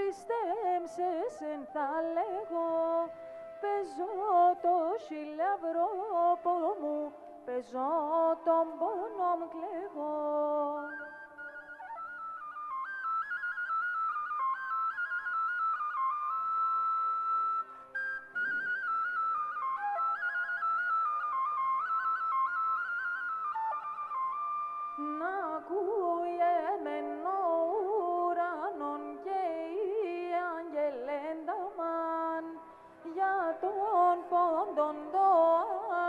Χριστέμσες εν θα λέγω, παίζω το χιλιαυρόπο μου, παίζω τον πόνο μου κλαίγω. Να ακούγεμεν ο ουρανόν και οι αγγελένταμαν, για τον πόντον το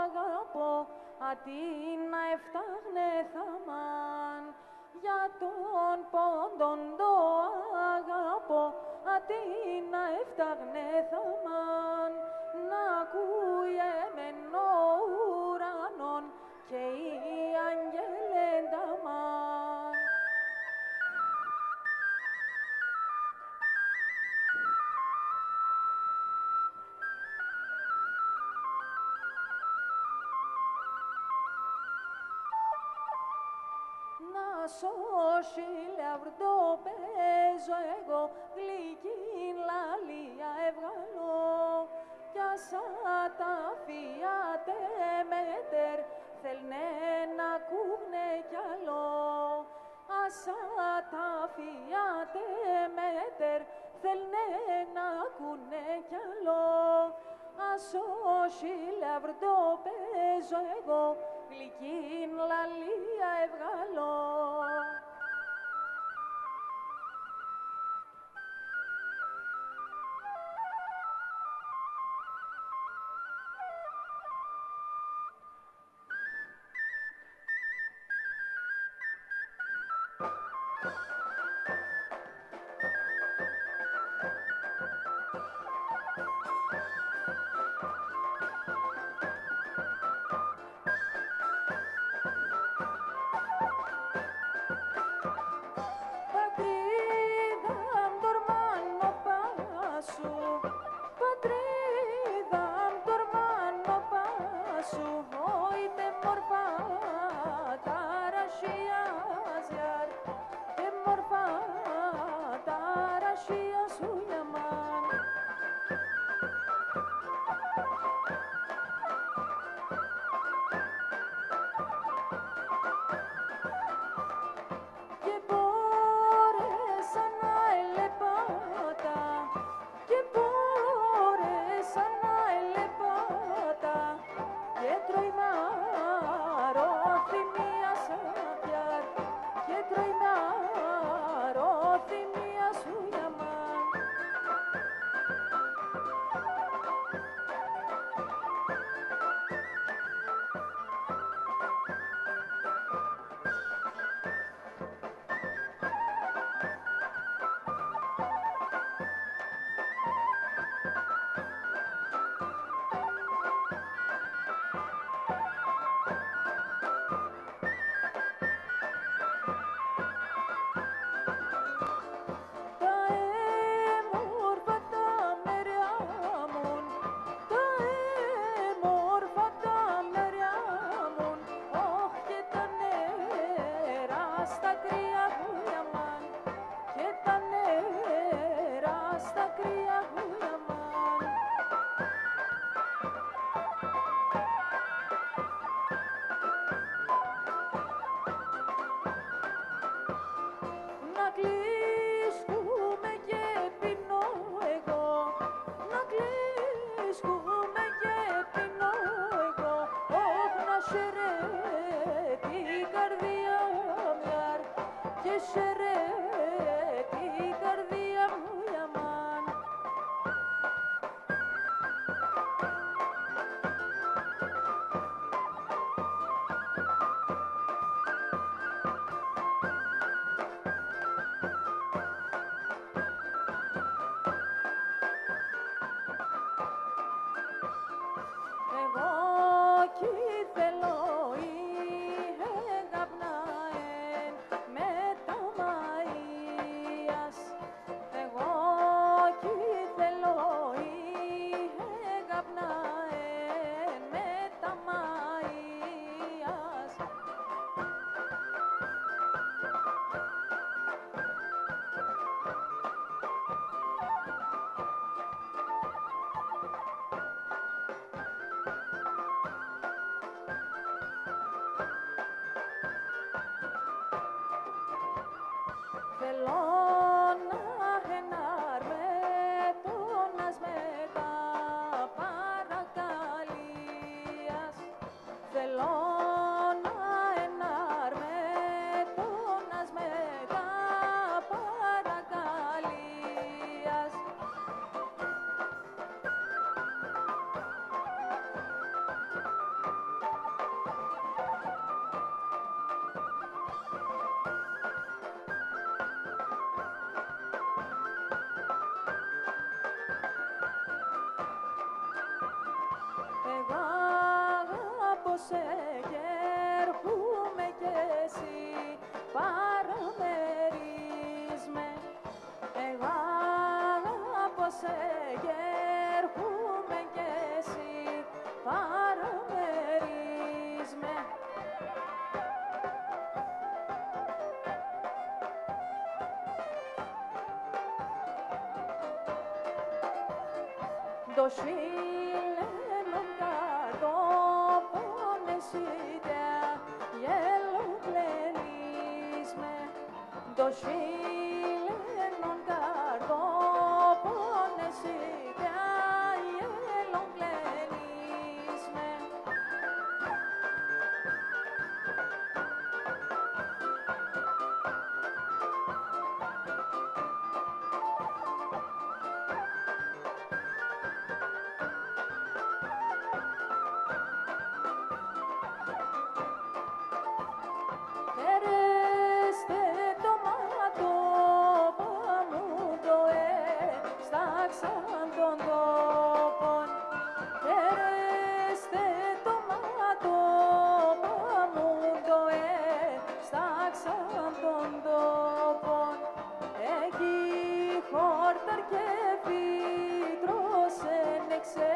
αγαπώ, αντί να εφτάχνε θαμάν. Για τον πόντον το αγαπώ, αντί να εφτάχνε θαμάν. Να ακούγεμεν ο ουρανόν και οι αγγελένταμαν. Να σώσει λαυρτό παίζω εγώ, γλυκήν λαλία ευγαλώ, κι άσα τα φιάτε μέτερ, θέλνε να ακούγνε κι άλλο. Άσα τα φιάτε μέτερ, θέλνε να ακούγνε κι άλλο. Ασώσει λαυρτό παίζω εγώ, γλυκήν λαλία ευγαλώ. Θέλω η έγαπνα εν με τα Θέλω να εναρμετώνας με τα παρακαλίας. Θέλω να εναρμετώνας με τα παρακαλίας. Εγώ αγαπώ σε και έρχομαι κι εσύ παραμερείς με. Εγώ αγαπώ σε και έρχομαι κι εσύ παραμερείς με. Το σφίλενον καρδόπονες ιδέα γέλον πλένεις με. Το σφίλενον καρδόπονες ιδέα γέλον πλένεις με. Ερέστε το μάτωπα μου το έσταξαν των τόπων. Ερέστε το μάτωπα μου το έσταξαν των τόπων. Εκεί χόρταρ και φύτρος ένεξε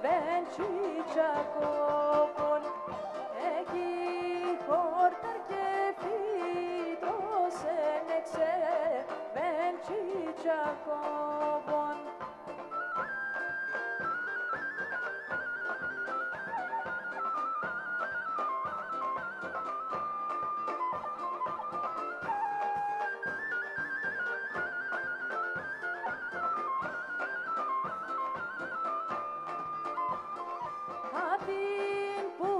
βεντσιτσακόπων. Εκεί χόρταρ και φύτρος ένεξε βεντσιτσακόπων. Αυτήν που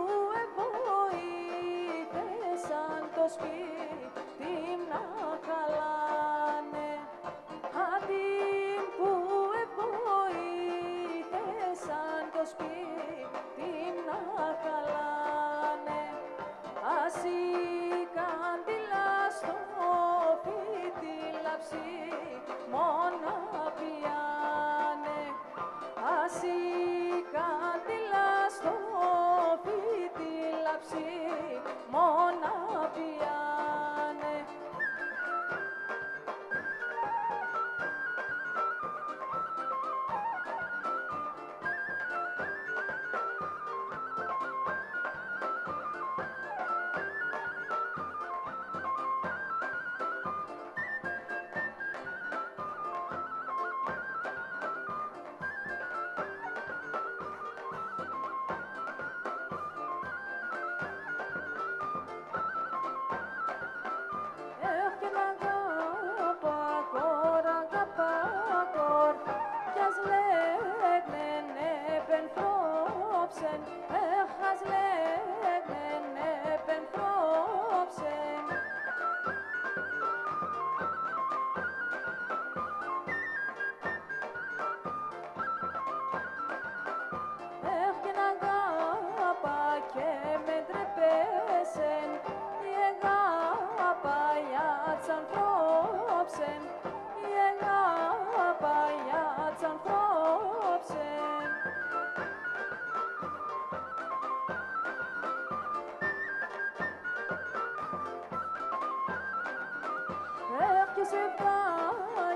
εβοήθησαν το σπίτι να χαλάνε. Αυτήν που εβοήθησαν το σπίτι να χαλάνε. Ας η κάντιλα στο φιτιλαψί μόνα πιάνε. Ας η κάντιλα στο φιτιλαψί μόνα πιάνε.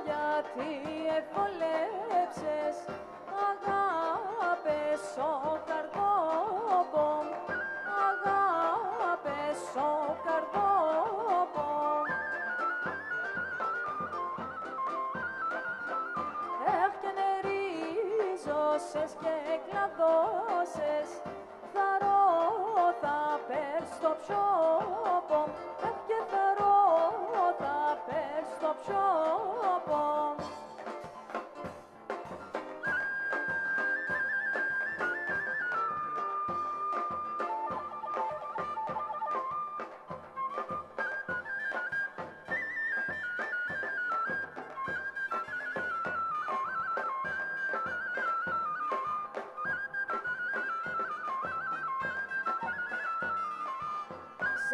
Γιατί ευβολέψες αγάπες ο καρδόπον, αγάπες ο καρδόπον. Και νερίζωσες και κλαδώσες θαρώ, θα πέρ στο πιόπο, και θαρώ, θα πέρ στο πιόπο.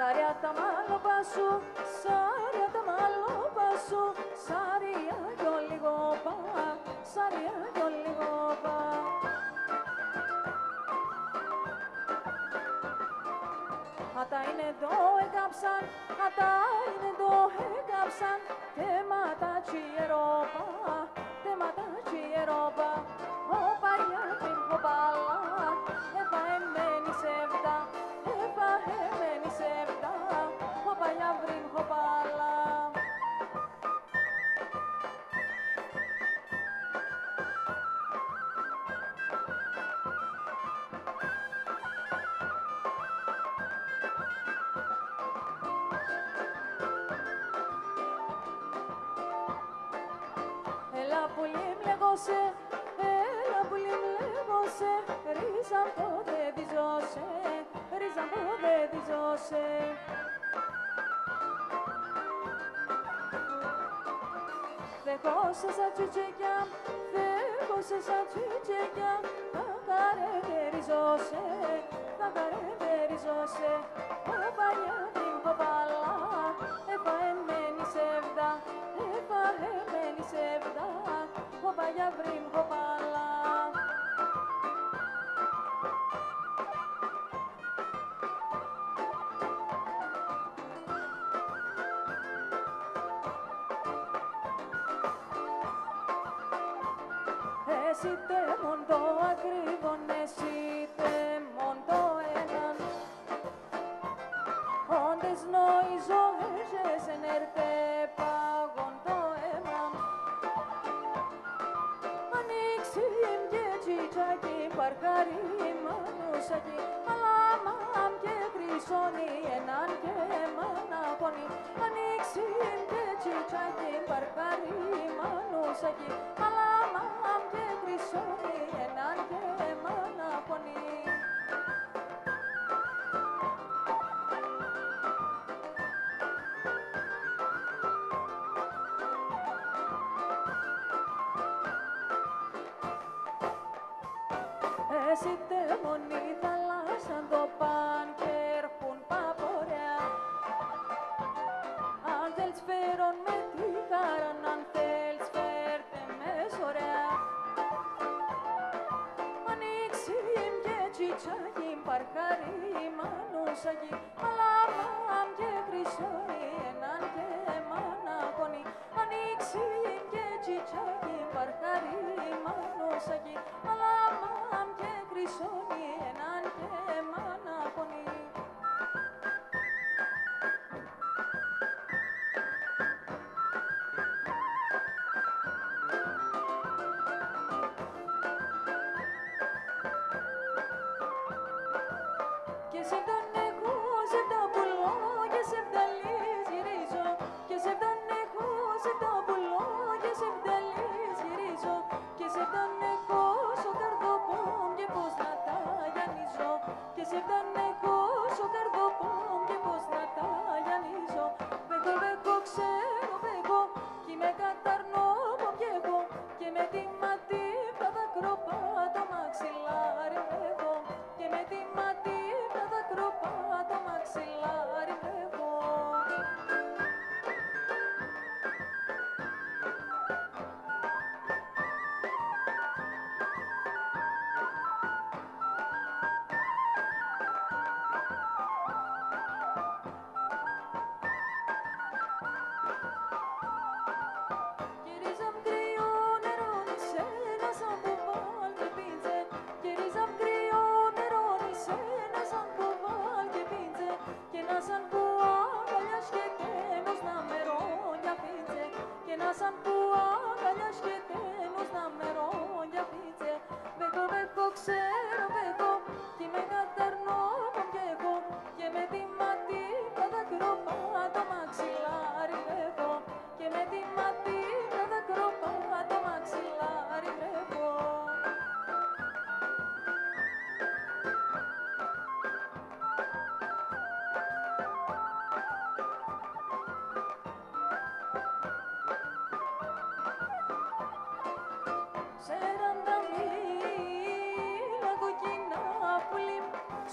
Σάρια τα μάλωπα σου, σάρια τα μάλωπα σου, σάρια κι λίγο πα, σάρια κι λίγο πα. Ατα είναι εδώ έκαψαν, ατα είναι εδώ έκαψαν, θέματα τσιερόπα, θέματα τσιερόπα. Όπα για την κοπάλα, έβα εμένη σεβδά, έβα εμένη σεβδά, όπα για βρήν κοπάλα. Έλα πουλί μλεγώσε, έλα πουλί μλεγώσε, ρίζα μου δεν διζώσε, ρίζα μου δεν διζώσε. Δεχώσε σαν τσουτσεκιά, δεχώσε σαν τσουτσεκιά, θα καρετεριζώσε, θα καρετεριζώσε. Όπα για την κοπάλα, έβα εμένη σεβδά, έβα εμένη σεβδά, όπα για βρήν κοπάλα. Εσύ τε μον το ακριβόν, εσύ τε μον το έναν. Όντες νοηζώ έχες ενέρθε πάγον το αίμα. Ανοίξει και τσιτσάκι, παρκάρι μανούσακι, αλλά μαμ και χρυσώνει έναν και μαναπώνει. Ανοίξει και τσιτσάκι, παρκάρι μανούσακι, αλλά μαμ και χρυσώνει έναν και μαναπώνει. Εσύ τε μονή θαλάσσαν το παν και έρχουν παποριά. Αν θέλεις φέρον με τη χαρά, αν θέλεις φέρτε με σωριά. Ανοίξει και τσιτσάκι, παρκάρι μανούσακι, αλλά μαμ και χρυσώνει έναν και μαναπώνει. Ανοίξει και τσιτσάκι, παρκάρι μανούσακι, αλλά μαμ και χρυσώνει έναν και μαναπώνει. Και σε τον έχω, σε τον πουλώ, και σε βδαλείς γυρίζω. Και σε τον έχω, σε τον πουλώ, και σε βδαλείς γυρίζω. Και σε τον έχω, στο καρδό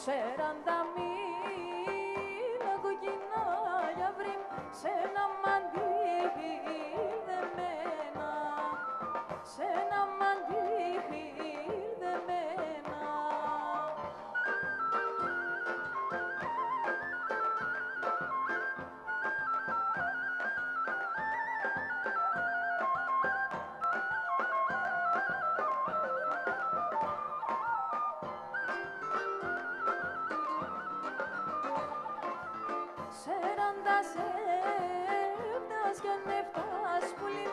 40 μίλα κοκκινά για βρήμ σε ένα μαντίλι δεμένα, σε ένα μαντίλι δεμένα. Σέραντα σέφτας και νεφτάς πουλί,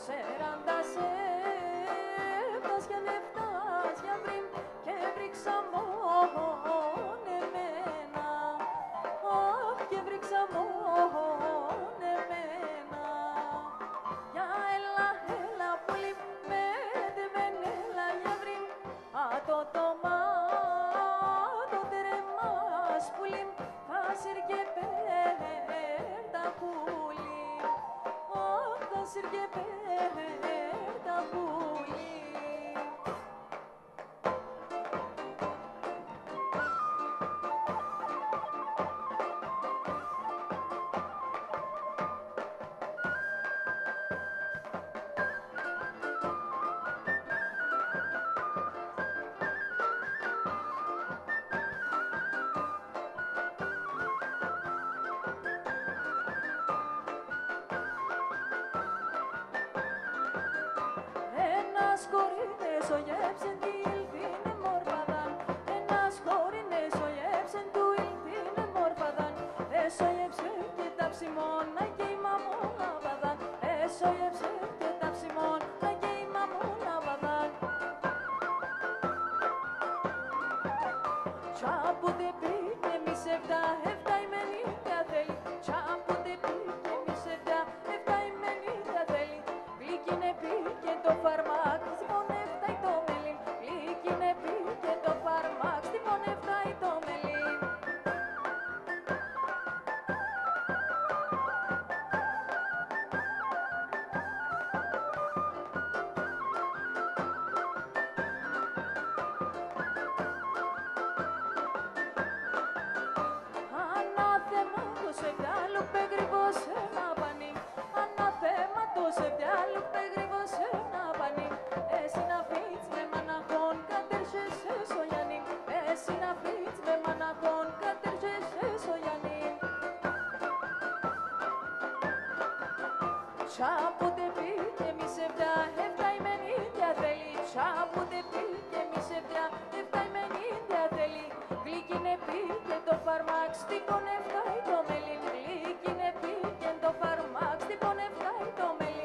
σέραντα σέφτας και νεφτάς για βρήμ και βρήξα μόν εμένα, αχ και βρήξα μόν εμένα. Για έλα, έλα πουλί με δεμενέλα για βρήμ, το μάτο τερεμάς πουλί, θα σύρκε πέρτα πουλί, αχ θα σύρκε πέρτα πουλί. Ένας χωρίνες ο γέψεν τη ηλθίνε μορφαδάν, ένας χωρίνες ο γέψεν του ηλθίνε μορφαδάν, έσωγεψε και τα ψημώνα και η μαμώνα βαδάν, έσωγεψε και τα ψημώνα και η μαμώνα βαδάν. Τσάπουντε πήγε μη σε φτά, εφτά ημενίδια θέλει, τσάπουντε πήγε μη σε φτά, εφτά ημενίδια θέλει, γλυκίνε πήγε το φαρμάκ, λοιπόν εφτάει το μελίν, γλυκίνε πήγε το φαρμάκ, λοιπόν εφτάει το μελίν. Ανάθεμα το σε διάλου πεγριβώς ένα πανί, ανάθεμα το σε διάλου πεγριβώς ένα πανί, εσύ να φύγεις με μαναχών κατέρχεσαι στο Γιάννη, εσύ να φύγεις με μαναχών κατέρχεσαι στο Γιάννη. Τσάπουντε πήγε μη σε βιά, εφτά ημενίδια θέλει, τσάπουντε πήγε μη σε βιά, εφτά ημενίδια θέλει, γλυκίνε πήγε το φαρμάκ, στύπον εφτάει το μελίν, γλυκίνε πήγε το φαρμάκ, στύπον εφτάει το μελίν.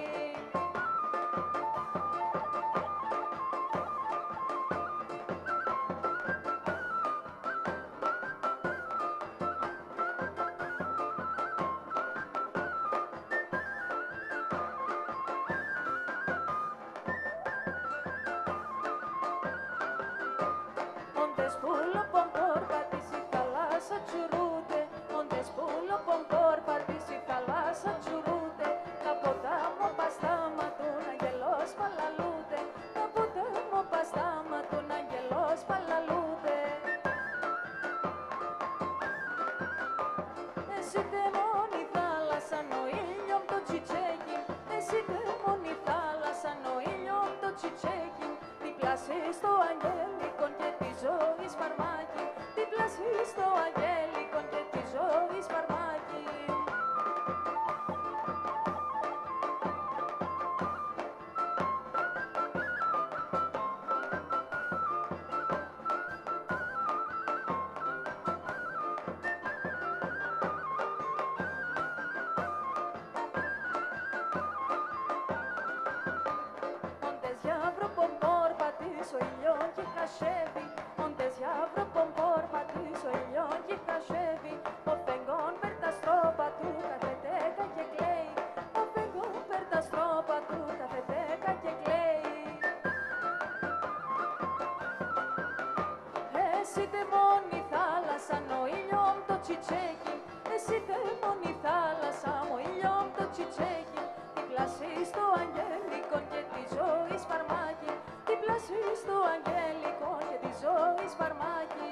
Οντες πουλο πομπορ πατήσει θαλάσσα τσουρούτε, οντες πουλο πομπορ πατήσει θαλάσσα τσουρούτε, τα ποτάμο παστάματον αγγελός παλαλούτε, τα ποτάμο παστάματον αγγελός παλαλούτε. Εσύ δαιμόνι θάλασσαν ο ήλιον το τσιτσέκι, εσύ δαιμόνι θάλασσαν ο ήλιον το τσιτσέκι, δίπλα στο αγγέλικον και τη ζωής φαρμάκι, δίπλα στο αγγέλικον και τη ζωής φαρμάκι. Οντες γιαύρο πομπορ πατήσω ηλιόν και χασεύει, οντες γιαύρο πομπορ πατήσω ηλιόν και χασεύει, ο φεγγόν περ τα στρόπα του καθετέκα και κλαίει, ο φεγγόν περ τα στρόπα του καθετέκα και κλαίει. Εσύ δαιμόνι θάλασσαν ο ήλιον το τσιτσέκι, εσύ δαιμόνι θάλασσα ο ήλιον το τσιτσέκι, δίπλα στο αγγέλικον και τη ζωής φαρμάκι, δίπλα στο αγγέλικον και τη ζωής φαρμάκι.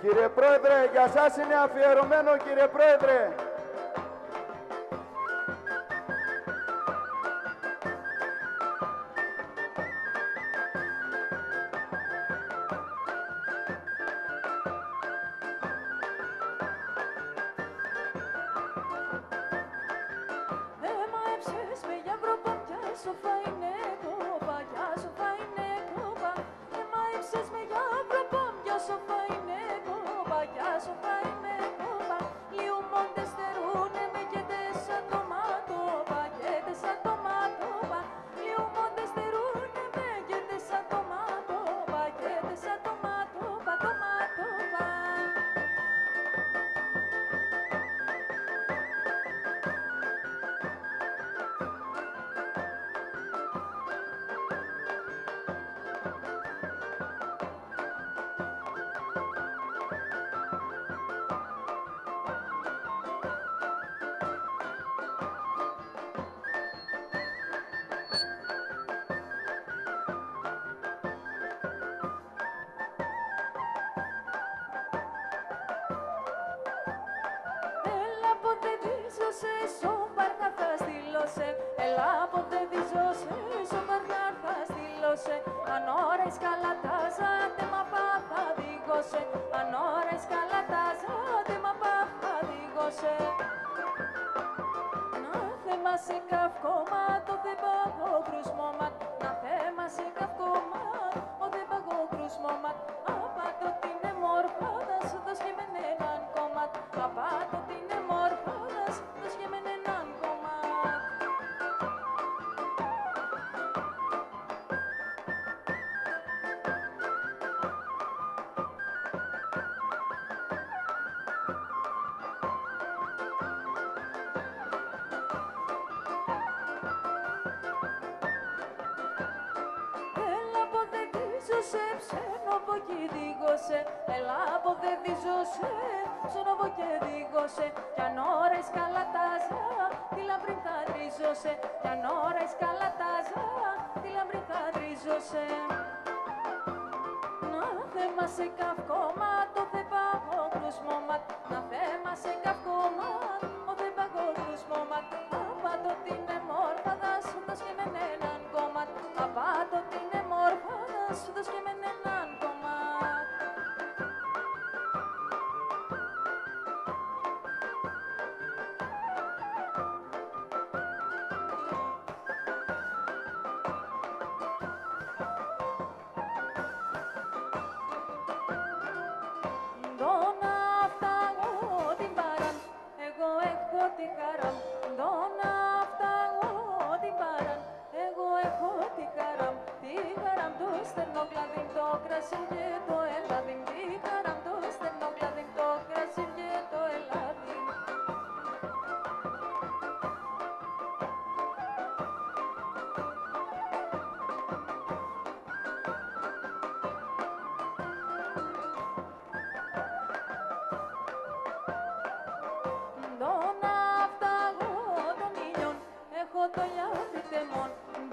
Κύριε Πρόεδρε, για σας είναι αφιερωμένο, κύριε Πρόεδρε.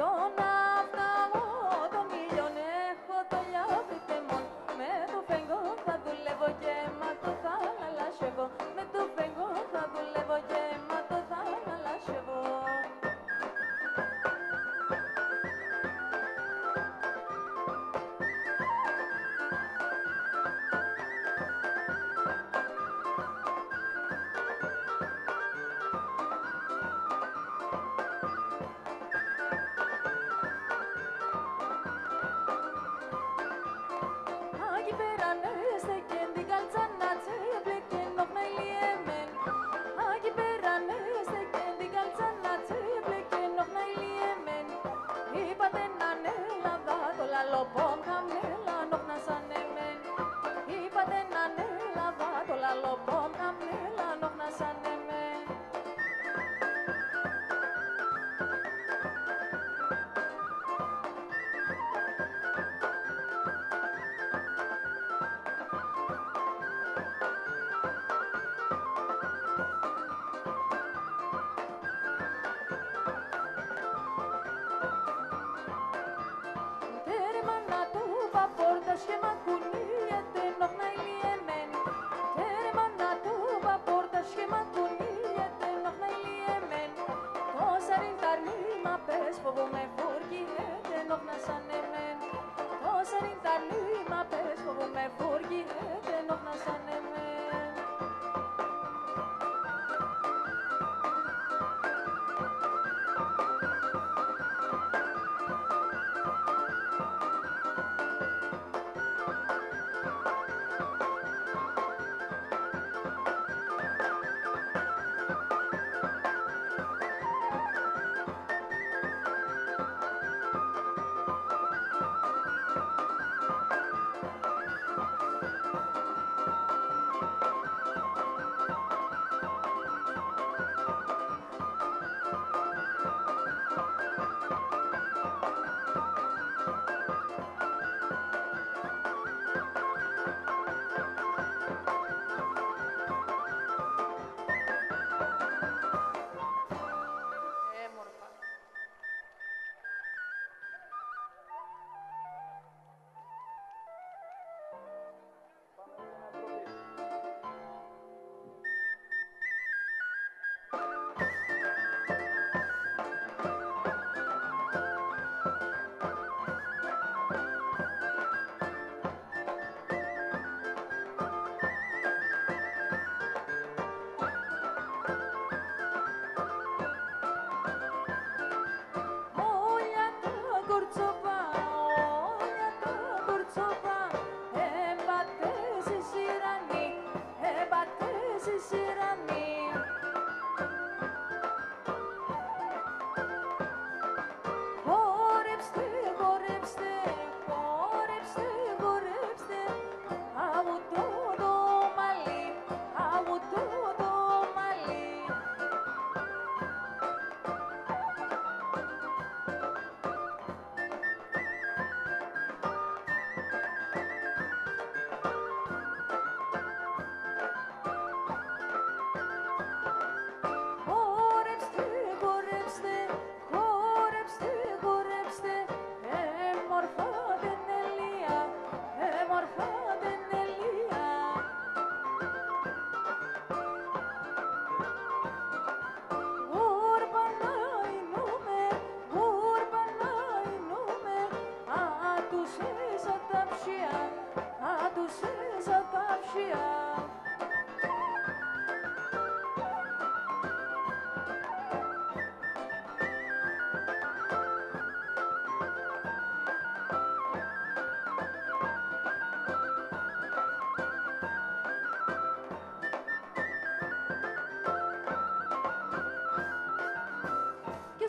Τον ναύταγο των ήλιων έχω το λιάβρι τεμόν. σαν ήταν λίμα πες που με φοργιέται νόχνα σαν εμένα.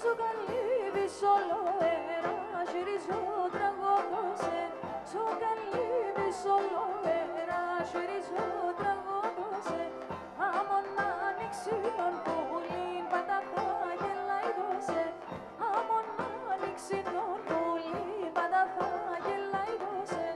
Σου καλύβεις όλο αέρα, γυρίζω τραγωδώσε. Σου καλύβεις όλο αέρα, γυρίζω τραγωδώσε. Άμον άνοιξη τον πουλήν, πάντα θα γελάει δώσε. Άμον άνοιξη τον πουλήν, πάντα θα γελάει δώσε.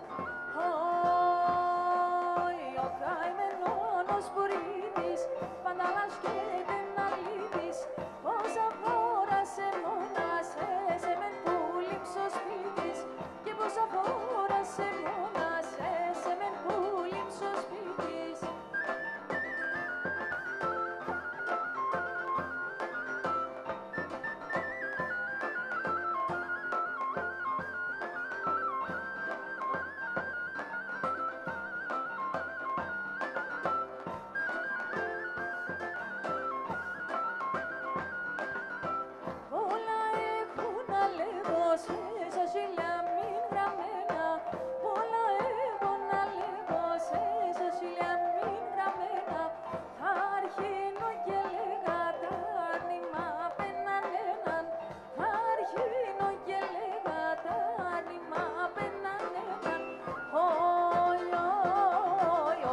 Ο καημένος πουρίτης, πάντα λασκέται να λείπεις. Πόσα φορά σε μόνασε, σε μεν πουλήψω σπίτης. Και πόσα φορά σε μόνασε, σε μεν πουλήψω σπίτης. Όλα έχουν να λέγω σε σωσίλια μην γραμμένα. Όλα έχω να λέγω σε σωσίλια μην γραμμένα. Θα αρχίνω και λέγα τα άρνημα απέναν έναν. Θα αρχίνω και λέγα τα άρνημα απέναν έναν.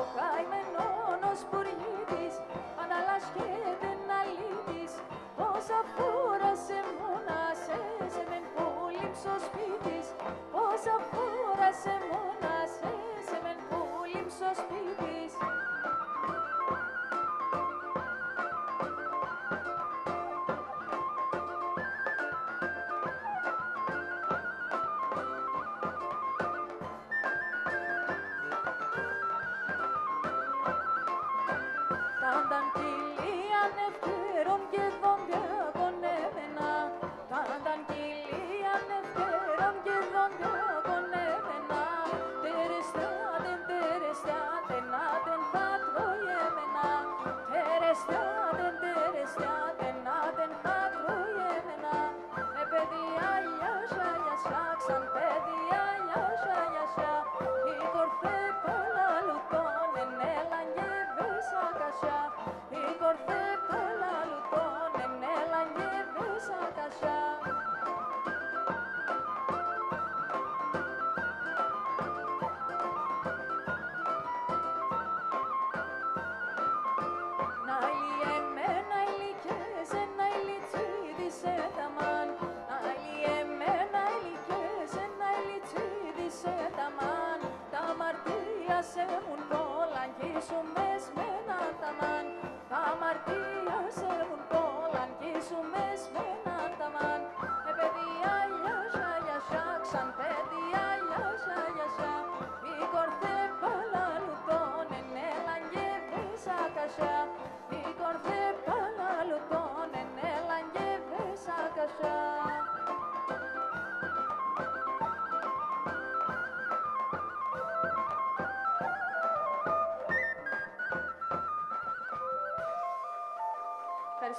Ο καημένος πουργίτης πάντα λασκέται να λείπεις. Πόσα φορά σε μόνασε, σε μεν πουλήψω σπίτης. Πόσα φορά σε μόνασε, σε μεν πουλήψω σπίτης. Τάνταν κοιλίαν ευκαιρών και δόντια κονέμενα. Τάνταν κοιλίαν ευκαιρών και δόντια κονέμενα.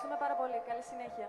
Ευχαριστούμε πάρα πολύ. Καλή συνέχεια.